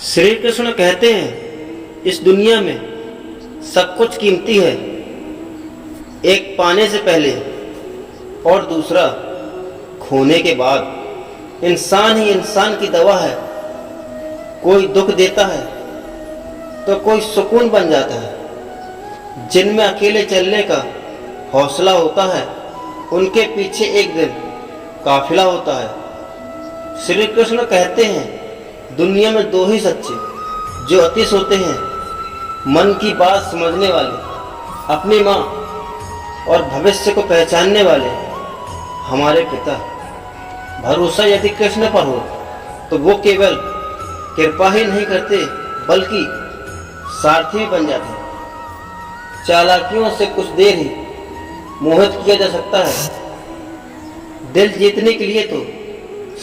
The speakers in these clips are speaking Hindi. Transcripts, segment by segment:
श्री कृष्ण कहते हैं इस दुनिया में सब कुछ कीमती है, एक पाने से पहले और दूसरा खोने के बाद। इंसान ही इंसान की दवा है, कोई दुख देता है तो कोई सुकून बन जाता है। जिनमें अकेले चलने का हौसला होता है उनके पीछे एक दिन काफिला होता है। श्री कृष्ण कहते हैं दुनिया में दो ही सच्चे जो अतीश होते हैं, मन की बात समझने वाले, अपनी माँ और भविष्य को पहचानने वाले हमारे पिता। भरोसा यदि कृष्ण पर हो तो वो केवल कृपा ही नहीं करते बल्कि सारथी बन जाते हैं। चालाकियों से कुछ देर ही मोहित किया जा सकता है, दिल जीतने के लिए तो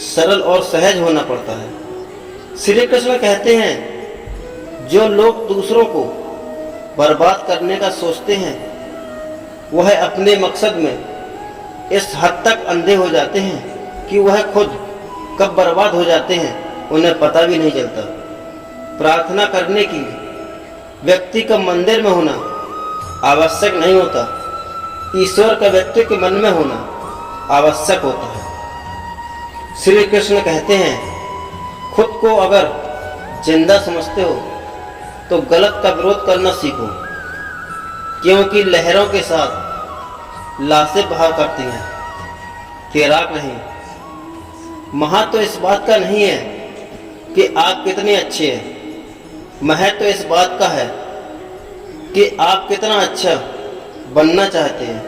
सरल और सहज होना पड़ता है। श्री कृष्ण कहते हैं जो लोग दूसरों को बर्बाद करने का सोचते हैं वह अपने मकसद में इस हद तक अंधे हो जाते हैं कि वह खुद कब बर्बाद हो जाते हैं उन्हें पता भी नहीं चलता। प्रार्थना करने की व्यक्ति का मंदिर में होना आवश्यक नहीं होता, ईश्वर का व्यक्ति के मन में होना आवश्यक होता है। श्री कृष्ण कहते हैं खुद को अगर जिंदा समझते हो तो गलत का विरोध करना सीखो, क्योंकि लहरों के साथ लाशें बहा करती हैं, तैराक नहीं। महत्व तो इस बात का नहीं है कि आप कितने अच्छे हैं, महत्व तो इस बात का है कि आप कितना अच्छा बनना चाहते हैं।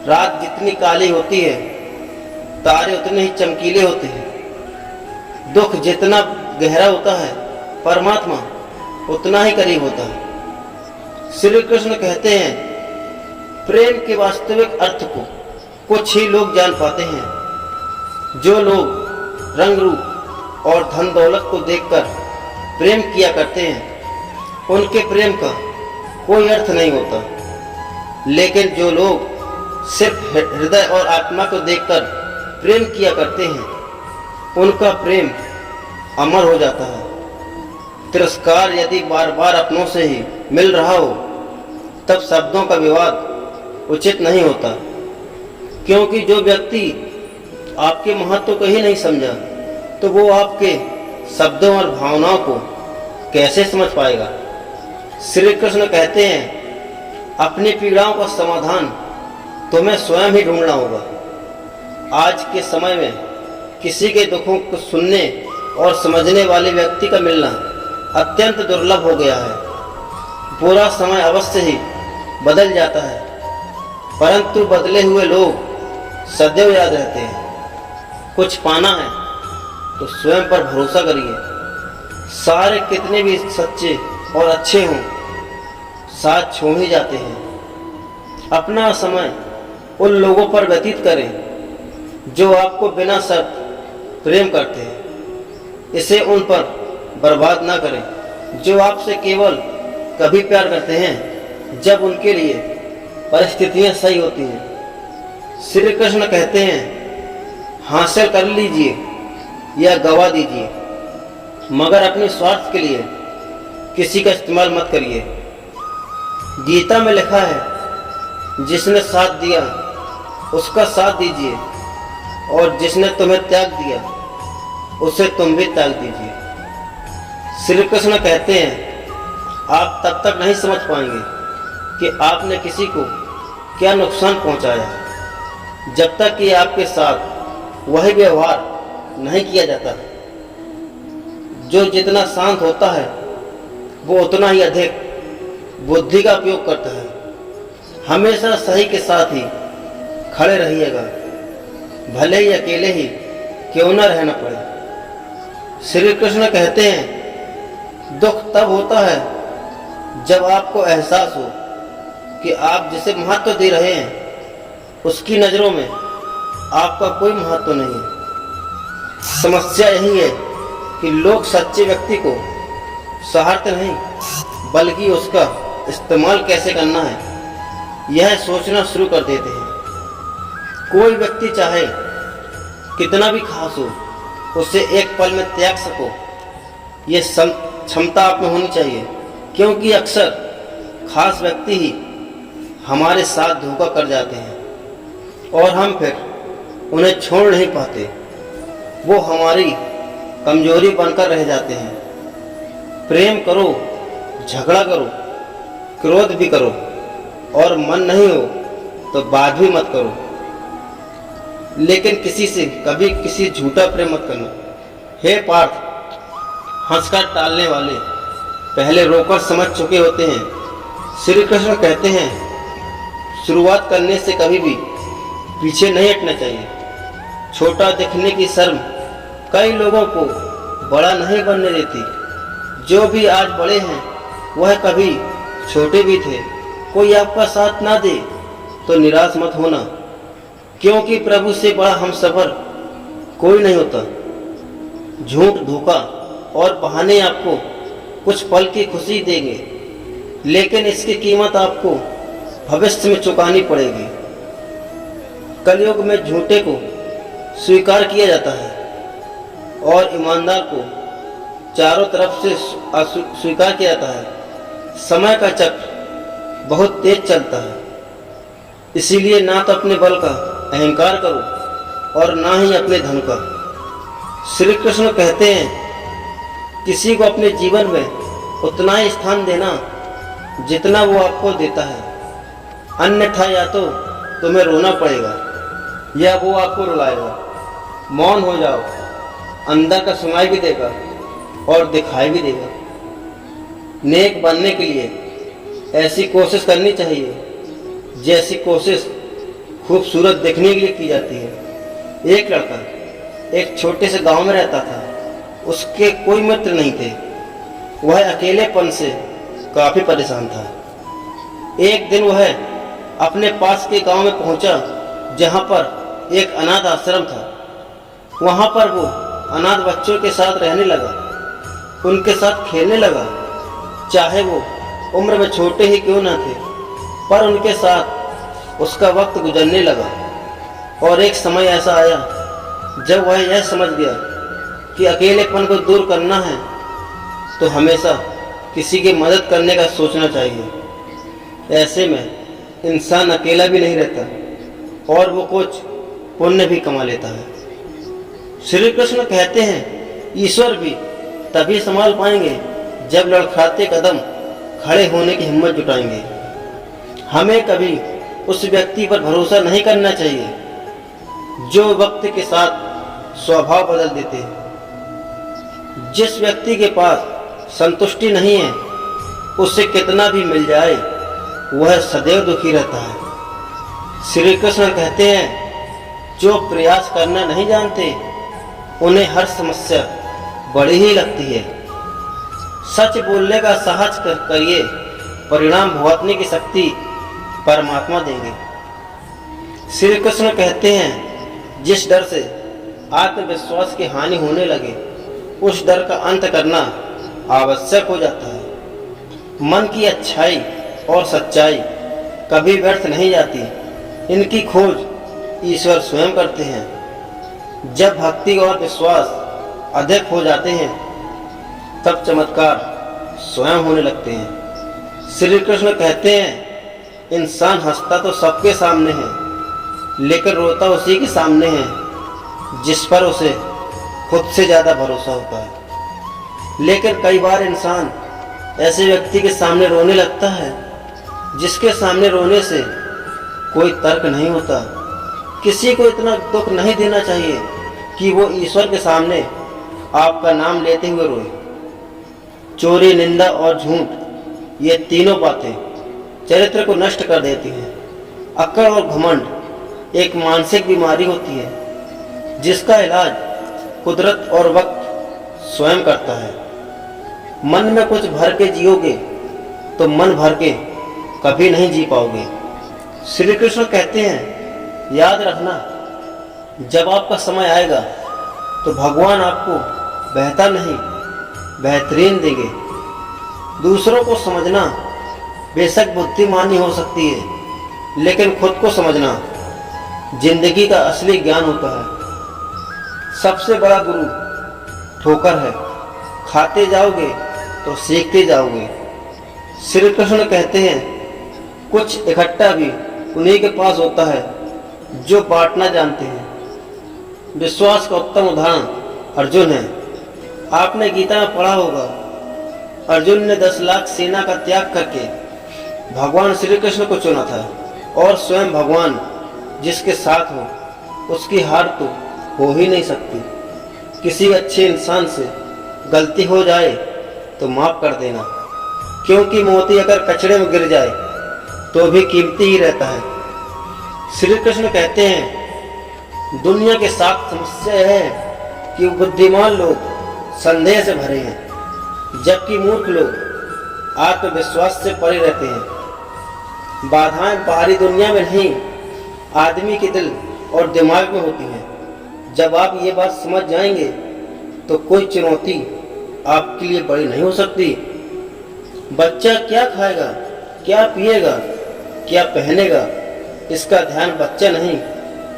रात जितनी काली होती है तारे उतने ही चमकीले होते हैं, दुख जितना गहरा होता है परमात्मा उतना ही करीब होता है। श्री कृष्ण कहते हैं प्रेम के वास्तविक अर्थ को कुछ ही लोग जान पाते हैं। जो लोग रंग रूप और धन दौलत को देखकर प्रेम किया करते हैं उनके प्रेम का कोई अर्थ नहीं होता, लेकिन जो लोग सिर्फ हृदय और आत्मा को देखकर प्रेम किया करते हैं उनका प्रेम अमर हो जाता है। तिरस्कार यदि बार बार अपनों से ही मिल रहा हो तब शब्दों का विवाद उचित नहीं होता, क्योंकि जो व्यक्ति आपके महत्व को ही नहीं समझा तो वो आपके शब्दों और भावनाओं को कैसे समझ पाएगा। श्री कृष्ण कहते हैं अपनी पीड़ाओं का समाधान तुम्हें स्वयं ही ढूंढना होगा। आज के समय में किसी के दुखों को सुनने और समझने वाले व्यक्ति का मिलना अत्यंत दुर्लभ हो गया है। बुरा समय अवश्य ही बदल जाता है, परंतु बदले हुए लोग सदैव याद रहते हैं। कुछ पाना है तो स्वयं पर भरोसा करिए। सारे कितने भी सच्चे और अच्छे हों साथ छोड़ ही जाते हैं। अपना समय उन लोगों पर व्यतीत करें जो आपको बिना शर्त प्रेम करते हैं, इसे उन पर बर्बाद ना करें। जो आपसे केवल कभी प्यार करते हैं जब उनके लिए परिस्थितियां सही होती हैं। श्री कृष्ण कहते हैं हासिल कर लीजिए या गवा दीजिए, मगर अपने स्वार्थ के लिए किसी का इस्तेमाल मत करिए। गीता में लिखा है जिसने साथ दिया उसका साथ दीजिए और जिसने तुम्हें त्याग दिया उसे तुम भी त्याग दीजिए। श्री कृष्ण कहते हैं आप तब तक नहीं समझ पाएंगे कि आपने किसी को क्या नुकसान पहुंचाया जब तक कि आपके साथ वही व्यवहार नहीं किया जाता। जो जितना शांत होता है वो उतना ही अधिक बुद्धि का उपयोग करता है। हमेशा सही के साथ ही खड़े रहिएगा, भले ही अकेले ही क्यों न रहना पड़े। श्री कृष्ण कहते हैं दुख तब होता है जब आपको एहसास हो कि आप जिसे महत्व दे रहे हैं उसकी नज़रों में आपका कोई महत्व नहीं है। समस्या यही है कि लोग सच्चे व्यक्ति को सहारते नहीं बल्कि उसका इस्तेमाल कैसे करना है यह सोचना शुरू कर देते हैं। कोई व्यक्ति चाहे कितना भी खास हो उसे एक पल में त्याग सको ये क्षमता आप में होनी चाहिए, क्योंकि अक्सर खास व्यक्ति ही हमारे साथ धोखा कर जाते हैं और हम फिर उन्हें छोड़ नहीं पाते। वो हमारी कमजोरी बनकर रह जाते हैं। प्रेम करो, झगड़ा करो, क्रोध भी करो, और मन नहीं हो तो बात भी मत करो, लेकिन किसी से कभी किसी झूठा प्रेम मत करना। हे पार्थ, हंसकर टालने वाले पहले रोकर समझ चुके होते हैं। श्री कृष्ण कहते हैं, शुरुआत करने से कभी भी पीछे नहीं हटना चाहिए। छोटा दिखने की शर्म कई लोगों को बड़ा नहीं बनने देती। जो भी आज बड़े हैं वह कभी छोटे भी थे। कोई आपका साथ ना दे तो निराश मत होना, क्योंकि प्रभु से बड़ा हमसफर कोई नहीं होता। झूठ, धोखा और बहाने आपको कुछ पल की खुशी देंगे, लेकिन इसकी कीमत आपको भविष्य में चुकानी पड़ेगी। कलयुग में झूठे को स्वीकार किया जाता है और ईमानदार को चारों तरफ से स्वीकार किया जाता है। समय का चक्र बहुत तेज चलता है, इसीलिए ना तो अपने बल का अहंकार करो और ना ही अपने धन का। श्री कृष्ण कहते हैं, किसी को अपने जीवन में उतना ही स्थान देना जितना वो आपको देता है, अन्यथा या तो तुम्हें रोना पड़ेगा या वो आपको रुलाएगा। मौन हो जाओ, अंदर का सुनाई भी देगा और दिखाई भी देगा। नेक बनने के लिए ऐसी कोशिश करनी चाहिए जैसी कोशिश खूबसूरत दिखने के लिए की जाती है। एक लड़का एक छोटे से गांव में रहता था। उसके कोई मित्र नहीं थे। वह अकेलेपन से काफी परेशान था। एक दिन वह अपने पास के गांव में पहुंचा, जहां पर एक अनाथ आश्रम था। वहां पर वो अनाथ बच्चों के साथ रहने लगा, उनके साथ खेलने लगा, चाहे वो उम्र में छोटे ही क्यों ना थे, पर उनके साथ उसका वक्त गुजरने लगा। और एक समय ऐसा आया जब वह यह समझ गया कि अकेलेपन को दूर करना है तो हमेशा किसी की मदद करने का सोचना चाहिए। ऐसे में इंसान अकेला भी नहीं रहता और वो कुछ पुण्य भी कमा लेता है। श्री कृष्ण कहते हैं, ईश्वर भी तभी संभाल पाएंगे जब लड़खड़ाते कदम खड़े होने की हिम्मत जुटाएंगे। हमें कभी उस व्यक्ति पर भरोसा नहीं करना चाहिए जो वक्त के साथ स्वभाव बदल देते हैं। जिस व्यक्ति के पास संतुष्टि नहीं है, उससे कितना भी मिल जाए वह सदैव दुखी रहता है। श्री कृष्ण कहते हैं, जो प्रयास करना नहीं जानते उन्हें हर समस्या बड़ी ही लगती है। सच बोलने का साहस करिए, परिणाम भुगतने की शक्ति परमात्मा देंगे। श्री कृष्ण कहते हैं, जिस डर से आत्मविश्वास की हानि होने लगे उस डर का अंत करना आवश्यक हो जाता है। मन की अच्छाई और सच्चाई कभी व्यर्थ नहीं जाती, इनकी खोज ईश्वर स्वयं करते हैं। जब भक्ति और विश्वास अधिक हो जाते हैं तब चमत्कार स्वयं होने लगते हैं। श्री कृष्ण कहते हैं, इंसान हंसता तो सबके सामने है, लेकिन रोता उसी के सामने है जिस पर उसे खुद से ज्यादा भरोसा होता है। लेकिन कई बार इंसान ऐसे व्यक्ति के सामने रोने लगता है जिसके सामने रोने से कोई तर्क नहीं होता। किसी को इतना दुख नहीं देना चाहिए कि वो ईश्वर के सामने आपका नाम लेते हुए रोए। चोरी, निंदा और झूठ, ये तीनों बातें चरित्र को नष्ट कर देती हैं। अक्कड़ और घमंड एक मानसिक बीमारी होती है जिसका इलाज कुदरत और वक्त स्वयं करता है। मन में कुछ भर के जियोगे तो मन भर के कभी नहीं जी पाओगे। श्री कृष्ण कहते हैं, याद रखना, जब आपका समय आएगा तो भगवान आपको बेहतर नहीं बेहतरीन देंगे। दूसरों को समझना बेशक बुद्धिमानी हो सकती है, लेकिन खुद को समझना जिंदगी का असली ज्ञान होता है। सबसे बड़ा गुरु ठोकर है, खाते जाओगे तो सीखते जाओगे। श्री कृष्ण कहते हैं कुछ इकट्ठा भी उन्हीं के पास होता है जो बांटना जानते हैं। विश्वास का उत्तम उदाहरण अर्जुन है। आपने गीता में पढ़ा होगा, अर्जुन ने 10 लाख सेना का त्याग करके भगवान श्री कृष्ण को चुना था, और स्वयं भगवान जिसके साथ हो उसकी हार तो हो ही नहीं सकती। किसी अच्छे इंसान से गलती हो जाए तो माफ कर देना, क्योंकि मोती अगर कचड़े में गिर जाए तो भी कीमती ही रहता है। श्री कृष्ण कहते हैं दुनिया के साथ समस्या है कि बुद्धिमान लोग संदेह से भरे हैं, जबकि मूर्ख लोग आत्मविश्वास से परे रहते हैं। बाधाएं बाहरी दुनिया में नहीं, आदमी के दिल और दिमाग में होती हैं। जब आप ये बात समझ जाएंगे तो कोई चुनौती आपके लिए बड़ी नहीं हो सकती। बच्चा क्या खाएगा, क्या पिएगा, क्या पहनेगा, इसका ध्यान बच्चा नहीं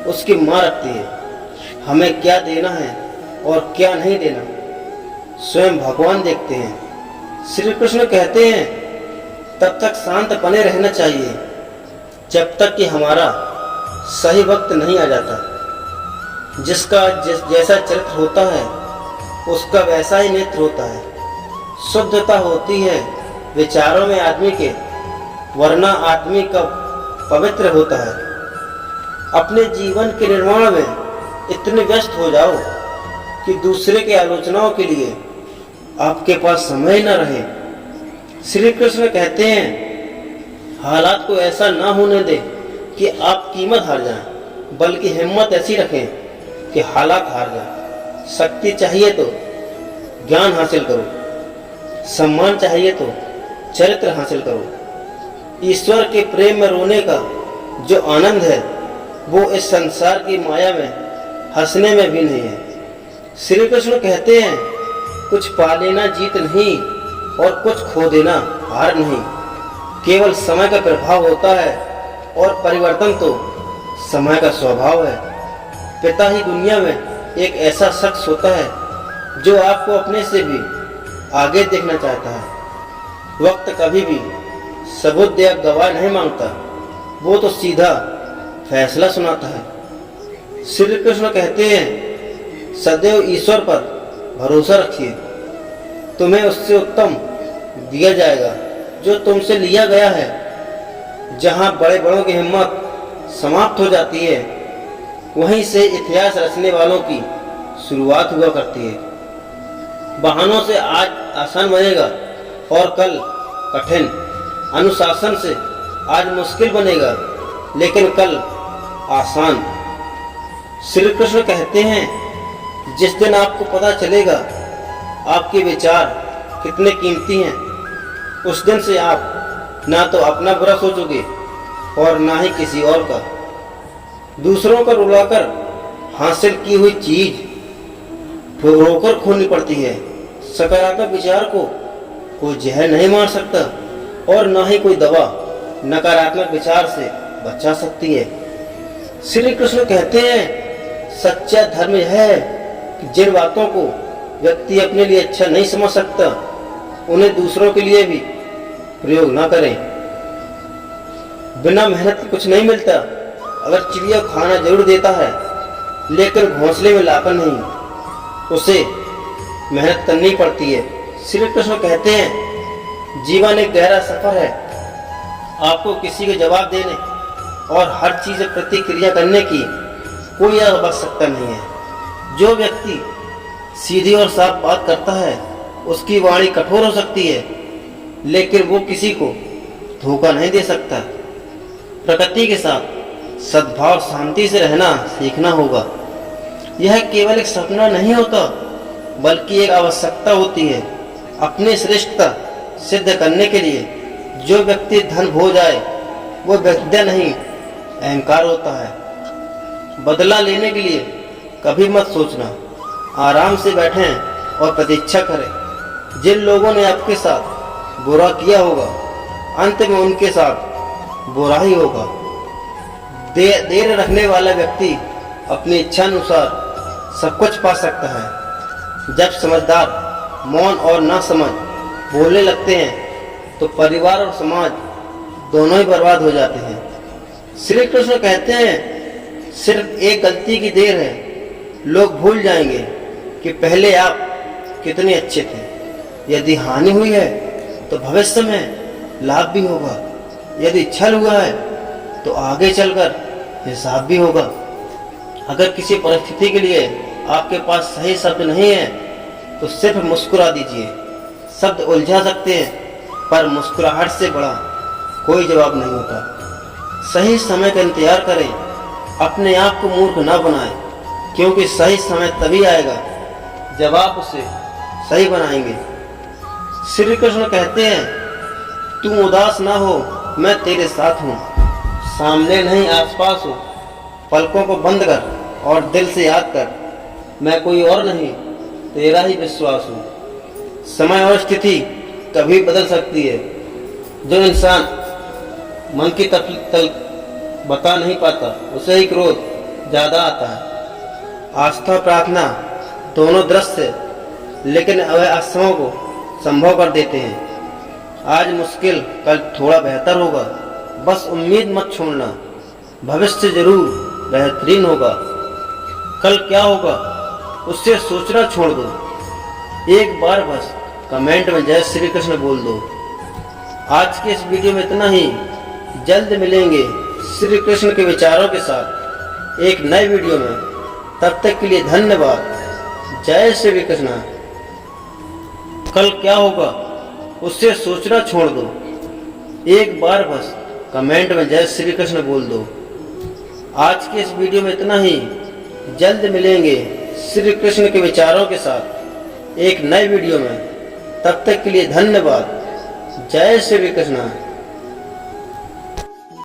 उसकी माँ रखती है। हमें क्या देना है और क्या नहीं देना स्वयं भगवान देखते हैं। श्री कृष्ण कहते हैं तब तक शांत बने रहना चाहिए जब तक कि हमारा सही वक्त नहीं आ जाता। जिसका जैसा चरित्र होता है उसका वैसा ही नेत्र होता है। शुद्धता होती है विचारों में आदमी के, वरना आदमी कब पवित्र होता है। अपने जीवन के निर्माण में इतने व्यस्त हो जाओ कि दूसरे के आलोचनाओं के लिए आपके पास समय न रहे। श्री कृष्ण कहते हैं हालात को ऐसा ना होने दे कि आप कीमत हार जाएं, बल्कि हिम्मत ऐसी रखें कि हालात हार जाएं। शक्ति चाहिए तो ज्ञान हासिल करो, सम्मान चाहिए तो चरित्र हासिल करो। ईश्वर के प्रेम में रोने का जो आनंद है वो इस संसार की माया में हंसने में भी नहीं है। श्री कृष्ण कहते हैं कुछ पा लेना जीत नहीं और कुछ खो देना हार नहीं। केवल समय का प्रभाव होता है और परिवर्तन तो समय का स्वभाव है। पिता ही दुनिया में एक ऐसा शख्स होता है जो आपको अपने से भी आगे देखना चाहता है। वक्त कभी भी सबूत या गवाह नहीं मांगता, वो तो सीधा फैसला सुनाता है। श्री कृष्ण कहते हैं सदैव ईश्वर पर भरोसा रखिए, तुम्हें उससे उत्तम दिया जाएगा जो तुमसे लिया गया है। जहाँ बड़े बड़ों की हिम्मत समाप्त हो जाती है वहीं से इतिहास रचने वालों की शुरुआत हुआ करती है। बहानों से आज आसान बनेगा और कल कठिन, अनुशासन से आज मुश्किल बनेगा लेकिन कल आसान। श्री कृष्ण कहते हैं जिस दिन आपको पता चलेगा आपके विचार कितने कीमती हैं, उस दिन से आप ना तो अपना बुरा सोचोगे और ना ही किसी और का। दूसरों को रुलाकर हासिल की हुई चीज रोकर खोनी पड़ती है। सकारात्मक विचार को कोई जहर नहीं मार सकता और ना ही कोई दवा नकारात्मक विचार से बचा सकती है। श्री कृष्ण कहते हैं सच्चा धर्म यह है कि जिन बातों को व्यक्ति अपने लिए अच्छा नहीं समझ सकता उन्हें दूसरों के लिए भी प्रयोग ना करें। बिना मेहनत के कुछ नहीं मिलता। अगर चिड़िया खाना जरूर देता है लेकिन घोंसले में लाकर नहीं, उसे मेहनत करनी पड़ती है। श्री कृष्ण कहते हैं जीवन एक गहरा सफर है। आपको किसी को जवाब देने और हर चीज प्रतिक्रिया करने की कोई आवश्यकता नहीं है। जो व्यक्ति सीधी और साफ बात करता है उसकी वाणी कठोर हो सकती है लेकिन वो किसी को धोखा नहीं दे सकता। प्रकृति के साथ सद्भाव शांति से रहना सीखना होगा। यह केवल एक सपना नहीं होता बल्कि एक आवश्यकता होती है अपनी श्रेष्ठता सिद्ध करने के लिए। जो व्यक्ति धन हो जाए वो विद्या नहीं अहंकार होता है। बदला लेने के लिए कभी मत सोचना, आराम से बैठें और प्रतीक्षा करें। जिन लोगों ने आपके साथ बुरा किया होगा अंत में उनके साथ बुरा ही होगा। देर रखने वाला व्यक्ति अपनी इच्छा अनुसार सब कुछ पा सकता है। जब समझदार मौन और ना समझ बोलने लगते हैं तो परिवार और समाज दोनों ही बर्बाद हो जाते हैं। श्री कृष्ण कहते हैं सिर्फ एक गलती की देर है, लोग भूल जाएंगे कि पहले आप कितने अच्छे थे। यदि हानि हुई है तो भविष्य में लाभ भी होगा, यदि छल हुआ है तो आगे चलकर हिसाब भी होगा। अगर किसी परिस्थिति के लिए आपके पास सही शब्द नहीं है तो सिर्फ मुस्कुरा दीजिए। शब्द उलझा सकते हैं पर मुस्कुराहट से बड़ा कोई जवाब नहीं होता। सही समय का इंतजार करें, अपने आप को मूर्ख ना बनाएं, क्योंकि सही समय तभी आएगा जब आप उसे सही बनाएंगे। श्री कृष्ण कहते हैं तू उदास ना हो, मैं तेरे साथ हूँ। सामने नहीं आसपास हो, पलकों को बंद कर और दिल से याद कर, मैं कोई और नहीं तेरा ही विश्वास हूँ। समय और स्थिति कभी बदल सकती है। जो इंसान मन की तल बता नहीं पाता उसे ही क्रोध ज़्यादा आता है। आस्था प्रार्थना दोनों दृश्य लेकिन वह आशाओं को संभव कर देते हैं। आज मुश्किल कल थोड़ा बेहतर होगा, बस उम्मीद मत छोड़ना, भविष्य जरूर बेहतरीन होगा। कल क्या होगा उससे सोचना छोड़ दो, एक बार बस कमेंट में जय श्री कृष्ण बोल दो। आज के इस वीडियो में इतना ही, जल्द मिलेंगे श्री कृष्ण के विचारों के साथ एक नए वीडियो में। तब तक के लिए धन्यवाद, जय श्री कृष्ण। कल क्या होगा उससे सोचना छोड़ दो, एक बार बस कमेंट में जय श्री कृष्ण बोल दो। आज के इस वीडियो में इतना ही, जल्द मिलेंगे श्री कृष्ण के विचारों के साथ एक नए वीडियो में। तब तक के लिए धन्यवाद, जय श्री कृष्ण।